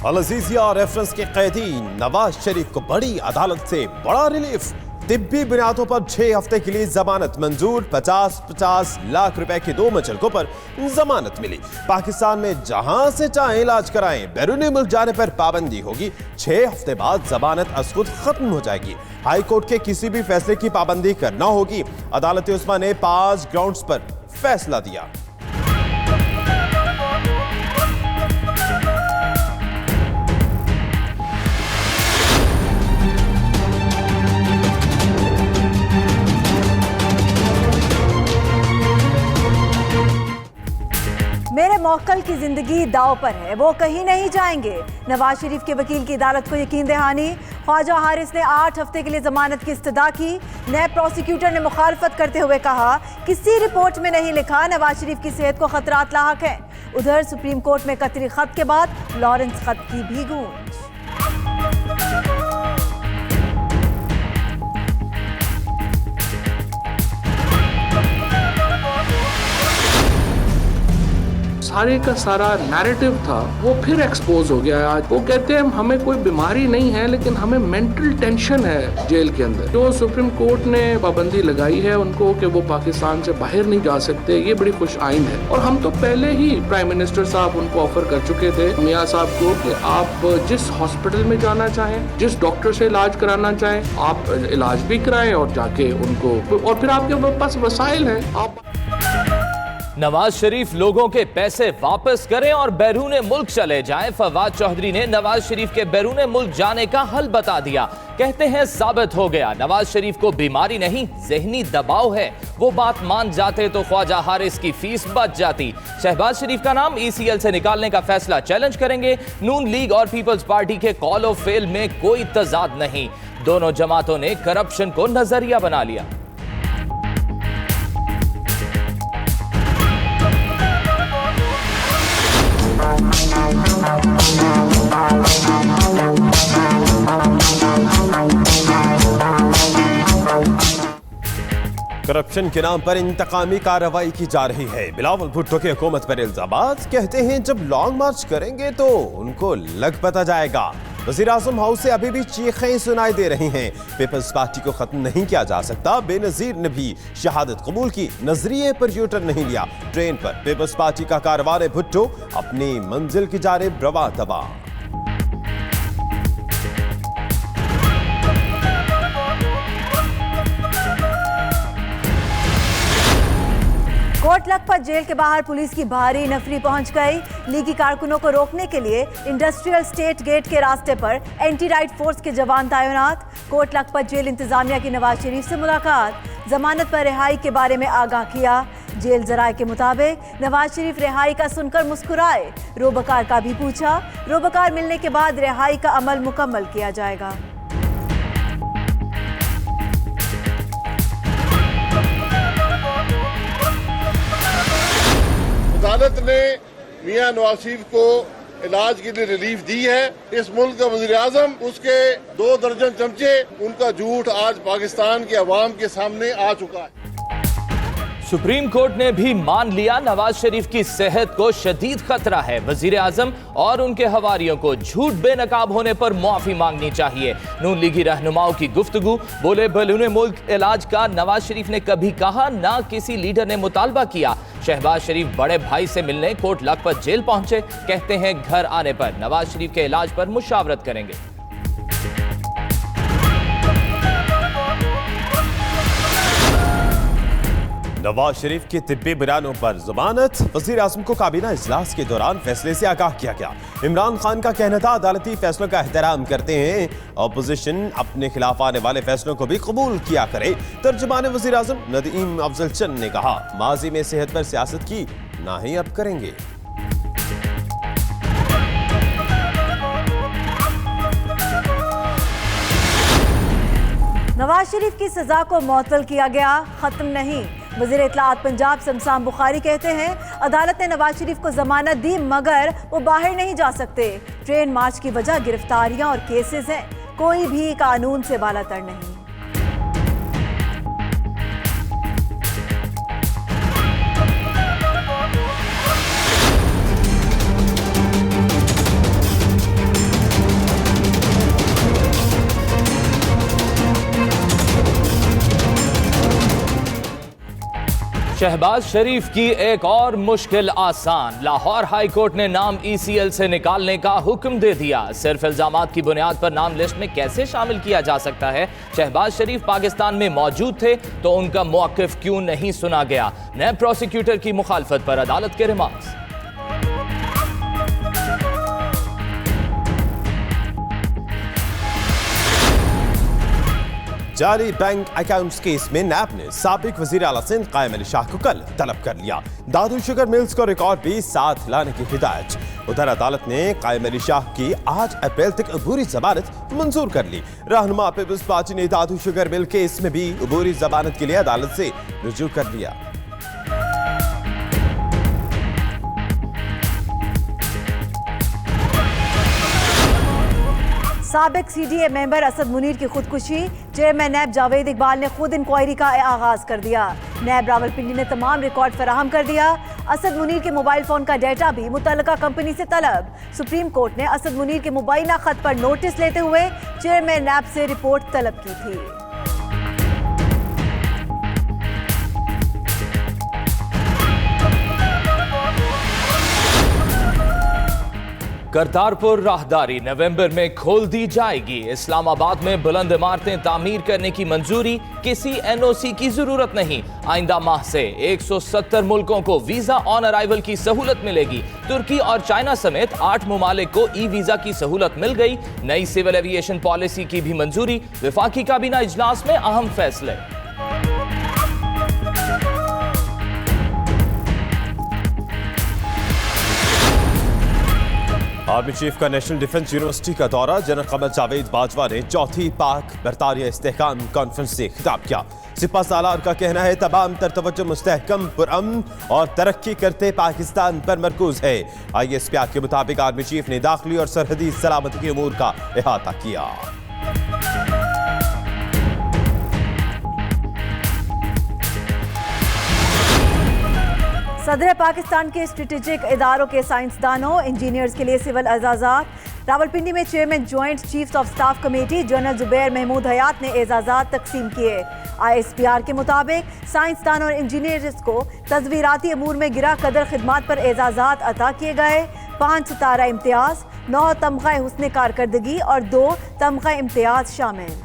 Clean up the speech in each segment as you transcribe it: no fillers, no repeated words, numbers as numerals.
अल Azizia reference के कैदी नवाज शरीफ को बड़ी अदालत से बड़ा रिलीफ। तिब्बी बुनियादों पर 6 हफ्ते के लिए जमानत मंजूर। 50-50 लाख रुपए की 2 मुचलकों पर जमानत मिली। पाकिस्तान में जहां से चाहे इलाज कराएं, बैरूनी मुल्क जाने पर पाबंदी होगी। 6 हफ्ते बाद जमानत अज़खुद खत्म हो जाएगी। हाई कोर्ट के किसी भी फैसले की पाबंदी करना होगी। अदालत उस्मा ने 5 ग्राउंड्स पर फैसला दिया। मेरे मौक्कल की जिंदगी दाव पर है, वो कहीं नहीं जाएंगे। नवाज शरीफ के वकील की अदालत को यकीन दहानी। ख्वाजा हारिस ने 8 हफ्ते के लिए जमानत की इस्तदा की। नैब प्रोसिक्यूटर ने मुखालफत करते हुए कहा, किसी रिपोर्ट में नहीं लिखा नवाज शरीफ की सेहत को खतरात लाहक हैं। उधर सुप्रीम कोर्ट में कतरी खत के बाद लॉरेंस खत की भी गूंज। सारे का सारा नैरेटिव था वो फिर एक्सपोज हो गया है। आज वो कहते हैं हमें कोई बीमारी नहीं है, लेकिन हमें मेंटल टेंशन है जेल के अंदर। जो सुप्रीम कोर्ट ने पाबंदी लगाई है उनको कि वो पाकिस्तान से बाहर नहीं जा सकते, ये बड़ी खुश आइंद है। और हम तो पहले ही प्राइम मिनिस्टर साहब उनको ऑफर कर चुके थे, मियां साहब को, कि आप जिस हॉस्पिटल में जाना चाहें, जिस डॉक्टर से इलाज कराना चाहें, आप इलाज भी कराएं और जाके उनको, और फिर आपके पास वसाइल हैं। आप नवाज शरीफ लोगों के पैसे वापस करें और बैरूने मुल्क चले जाएं। फवाद चौधरी ने नवाज शरीफ के बैरूने मुल्क जाने का हल बता दिया। कहते हैं साबित हो गया नवाज शरीफ को बीमारी नहीं, ज़हनी दबाव है। वो बात मान जाते तो ख्वाजा हारिस की फीस बच जाती। शहबाज शरीफ का नाम ECL से निकालने का फैसला चैलेंज करेंगे। नून लीग और पीपल्स पार्टी के कॉल ऑफ फेल में कोई तजाद नहीं। दोनों जमातों ने करप्शन को नजरिया बना लिया। करप्शन के नाम पर इंतकामी कार्रवाई की जा रही है। बिलावल भुट्टो की हुकूमत पर इल्जामात। कहते हैं जब लॉन्ग मार्च करेंगे तो उनको लग पता जाएगा। वज़ीर आज़म हाउस से अभी भी चीखें सुनाई दे रही हैं। पीपल्स पार्टी को खत्म नहीं किया जा सकता। बेनज़ीर ने भी शहादत कबूल की, नजरिए पर यूटर्न नहीं लिया। ट्रेन पर पीपल्स पार्टी का कारवान भुट्टो अपनी मंजिल की जानिब रवा दवा। कोट लखपत जेल के बाहर पुलिस की भारी नफरी पहुंच गई। लीगी कारकुनों को रोकने के लिए इंडस्ट्रियल स्टेट गेट के रास्ते पर एंटी राइट फोर्स के जवान तैनात। कोट लखपत जेल इंतजामिया की नवाज शरीफ से मुलाकात, जमानत पर रिहाई के बारे में आगाह किया। जेल जराये के मुताबिक नवाज शरीफ रिहाई का सुनकर मुस्कुराए। रोबकार का भी पूछा। रोबकार मिलने के बाद रिहाई का अमल मुकम्मल किया जाएगा। अदालत ने मियां नवाज शरीफ को इलाज के लिए रिलीफ दी है। इस मुल्क का वज़ीर आज़म, उसके 2 दर्जन चमचे, उनका झूठ आज पाकिस्तान के अवाम के सामने आ चुका है। सुप्रीम कोर्ट ने भी मान लिया नवाज शरीफ की सेहत को शदीद खतरा है। वजीर आजम और उनके हवारियों को झूठ बेनकाब होने पर मुआफी मांगनी चाहिए। नून लीगी रहनुमाओं की गुफ्तगू। बोले बैरूने मुल्क इलाज का नवाज शरीफ ने कभी कहा, ना किसी लीडर ने मुतालबा किया। शहबाज शरीफ बड़े भाई से मिलने कोट लखपत जेल पहुंचे। कहते हैं घर आने पर नवाज शरीफ के इलाज पर मुशावरत करेंगे। नवाज शरीफ की तिब्बी बयानों पर जमानत। वज़ीर आज़म को काबीना इजलास के दौरान फैसले से आगाह किया गया। इमरान खान का कहना था अदालती फैसलों का एहतराम करते हैं, अपोजिशन अपने खिलाफ आने वाले फैसलों को भी कबूल किया करे। तर्जुमान वज़ीर आज़म नदीम अफजल चंद ने कहा, माजी में सेहत पर सियासत की, ना ही अब करेंगे। नवाज शरीफ की सजा को मुअत्तल किया गया, खत्म नहीं। वज़ीर इत्तलाआत पंजाब शमशान बुखारी कहते हैं अदालत ने नवाज शरीफ को जमानत दी मगर वो बाहर नहीं जा सकते। ट्रेन मार्च की वजह गिरफ्तारियां और केसेस हैं, कोई भी कानून से बालातर नहीं। शहबाज शरीफ की एक और मुश्किल आसान। लाहौर हाई कोर्ट ने नाम ECL से निकालने का हुक्म दे दिया। सिर्फ इल्जामात की बुनियाद पर नाम लिस्ट में कैसे शामिल किया जा सकता है? शहबाज शरीफ पाकिस्तान में मौजूद थे तो उनका मौक़िफ़ क्यों नहीं सुना गया? नैब प्रोसिक्यूटर की मुखालफत पर अदालत के रिमार्क्स। जारी बैंक अकाउंट्स केस में नैब ने साबिक वजीर आला सिंध कायम अली शाह को कल तलब कर लिया। दादू शुगर मिल्स को रिकॉर्ड भी साथ लाने की हिदायत। उधर अदालत ने कायम अली शाह की 8 अप्रैल तक अबूरी जमानत मंजूर कर ली। रहनुमा पीपल्स पार्टी ने दादू शुगर मिल केस में भी अबूरी जमानत के लिए अदालत से रुजू कर लिया। साबिक CDA मेंबर असद मुनीर की खुदकुशी। चेयरमैन नैब जावेद इकबाल ने खुद इंक्वायरी का आगाज कर दिया। नैब रावलपिंडी ने तमाम रिकॉर्ड फराहम कर दिया। असद मुनीर के मोबाइल फोन का डेटा भी मुतल्लिका कंपनी से तलब। सुप्रीम कोर्ट ने असद मुनीर के मुबैना खत पर नोटिस लेते हुए चेयरमैन नैब से रिपोर्ट तलब की थी। करतारपुर राहदारी नवंबर में खोल दी जाएगी। इस्लामाबाद में बुलंद इमारतें तामीर करने की मंजूरी, किसी NOC की जरूरत नहीं। आइंदा माह से 170 मुल्कों को वीजा ऑन अराइवल की सहूलत मिलेगी। तुर्की और चाइना समेत 8 मुमालिक को ई-वीजा की सहूलत मिल गई। नई सिविल एविएशन पॉलिसी की भी मंजूरी। विफाकी काबीना इजलास में अहम फैसले। आर्मी चीफ का नेशनल डिफेंस यूनिवर्सिटी का दौरा। जनरल कमर जावेद बाजवा ने चौथी पाक बरतानिया इस्तेहकाम कॉन्फ्रेंस से खिताब किया। सिपा सालार का कहना है तमाम तर तवज्जो मुस्तहकम, पुरअमन और तरक्की करते पाकिस्तान पर मरकूज है। ISPR के मुताबिक आर्मी चीफ ने दाखिली और सरहदी सलामती के उमूर का अहाता किया। सदर पाकिस्तान के स्ट्रेटेजिक इदारों के साइंसदानों, इंजीनियर्स के लिए सिविल एजाज़ात। रावलपिंडी में chairman joint chiefs of staff committee general Zubair Mahmood Hayat ने एजाज़ात तकसीम किए। ISPR के मुताबिक साइंसदान और इंजीनियर्स को तस्वीराती अमूर में गिरा कदर खिदमात पर एजाज़ात अता किए गए। 5 सितारा इम्तियाज, 9 तमगा हुस्न कारकर्दगी और 2 तमगा इम्तियाज शामिल।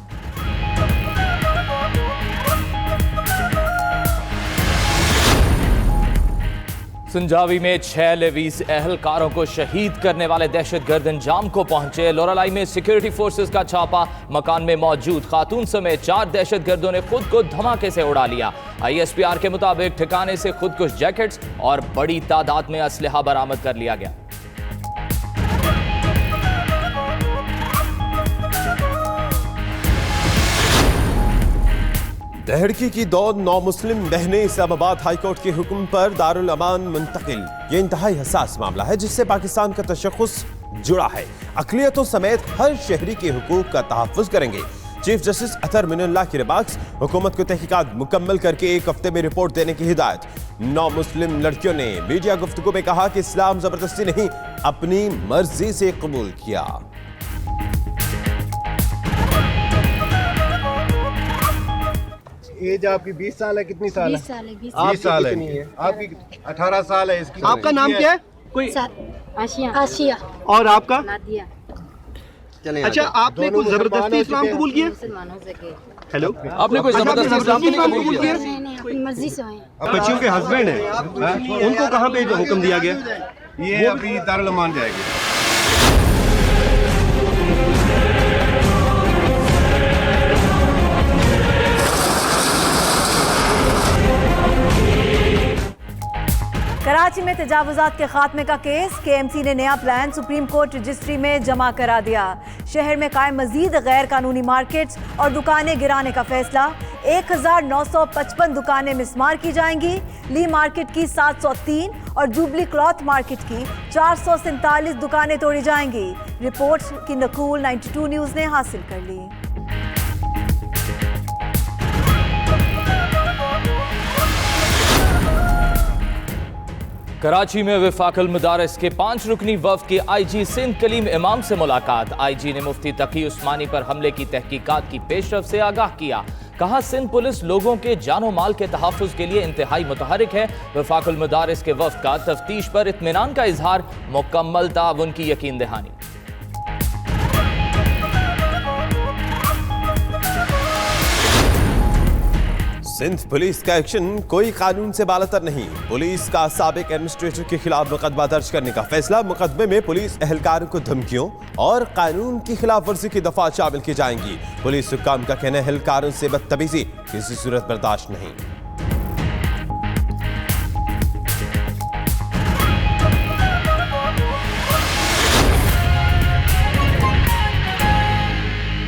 संजावी में 6 लेवीज एहलकारों को शहीद करने वाले दहशतगर्द अंजाम को पहुंचे। लोरालाई में सिक्योरिटी फोर्सेस का छापा। मकान में मौजूद खातून समेत 4 दहशतगर्दों ने खुद को धमाके से उड़ा लिया। ISPR के मुताबिक ठिकाने से खुदकुश जैकेट्स और बड़ी तादाद में असलहा बरामद कर लिया गया। दहड़की की 2 नौ मुस्लिम बहनें इस्लामाबाद हाईकोर्ट के हुक्म पर दारुल अमान मुंतकिल। ये इंतहाई हसास मामला है जिससे पाकिस्तान का तशख्खुस जुड़ा है। अक़लियतों समेत हर शहरी के हुकूक का तहफ़्फ़ुज़ करेंगे। चीफ जस्टिस अतर मिनल्लाह की रिमार्क्स। हुकूमत को तहकीकात मुकम्मल करके 1 हफ्ते में रिपोर्ट देने की हिदायत। 9 मुस्लिम लड़कियों ने मीडिया गुफ्तगू में कहा कि इस्लाम जबरदस्ती नहीं, अपनी मर्जी से कबूल किया। एज आपकी 20 साल है, कितनी साल है? 20 साल है। 20 साल है। आपकी 18 साल है। इसकी आपका नाम क्या है? कोई आशिया और आपका? नादिया। अच्छा, आपने कोई जबरदस्ती इस्लाम कबूल किया? मुसलमानों से के हेलो, आपने कोई जबरदस्ती इस्लाम कबूल किया? नहीं, अपनी मर्जी से हैं। बच्चियों के हस्बैंड हैं, उनको कहाँ पे हुक्म दिया गया? ये अभी दारुल अमान जाएगी। कराची में तजावुजात के खात्मे का केस। KMC ने नया प्लान सुप्रीम कोर्ट रजिस्ट्री में जमा करा दिया। शहर में कायम मजीद गैर कानूनी मार्केट्स और दुकानें गिराने का फैसला। 1955 दुकानें मिसमार की जाएंगी। ली मार्केट की 703 और जुबली क्लॉथ मार्केट की 447 दुकानें तोड़ी जाएंगी। रिपोर्ट्स की नकूल 92 न्यूज़ ने हासिल कर ली। कराची में वफाकुल मदारिस के 5 रुकनी वफ़द की IG सिंध कलीम इमाम से मुलाकात। IG ने मुफ्ती तकी उस्मानी पर हमले की तहकीकात की पेशरफ से आगाह किया। कहा सिंध पुलिस लोगों के जानो माल के तहफ्फुज के लिए इंतहाई मुतहरिक है। वफाकुल मदारिस के वफ्द का तफ्तीश पर इत्मीनान का इजहार, मुकम्मल ताउन की यकीन दहानी। सिंध पुलिस का एक्शन कोई कानून से बालातर नहीं। पुलिस का साबिक एडमिनिस्ट्रेटर के खिलाफ मुकदमा दर्ज करने का फैसला। मुकदमे में पुलिस एहलकारों को धमकियों और कानून की खिलाफ वर्जी की दफा शामिल की जाएंगी। पुलिस हुक्काम का कहना है एहलकारों से बदतमीजी किसी सूरत बर्दाश्त नहीं।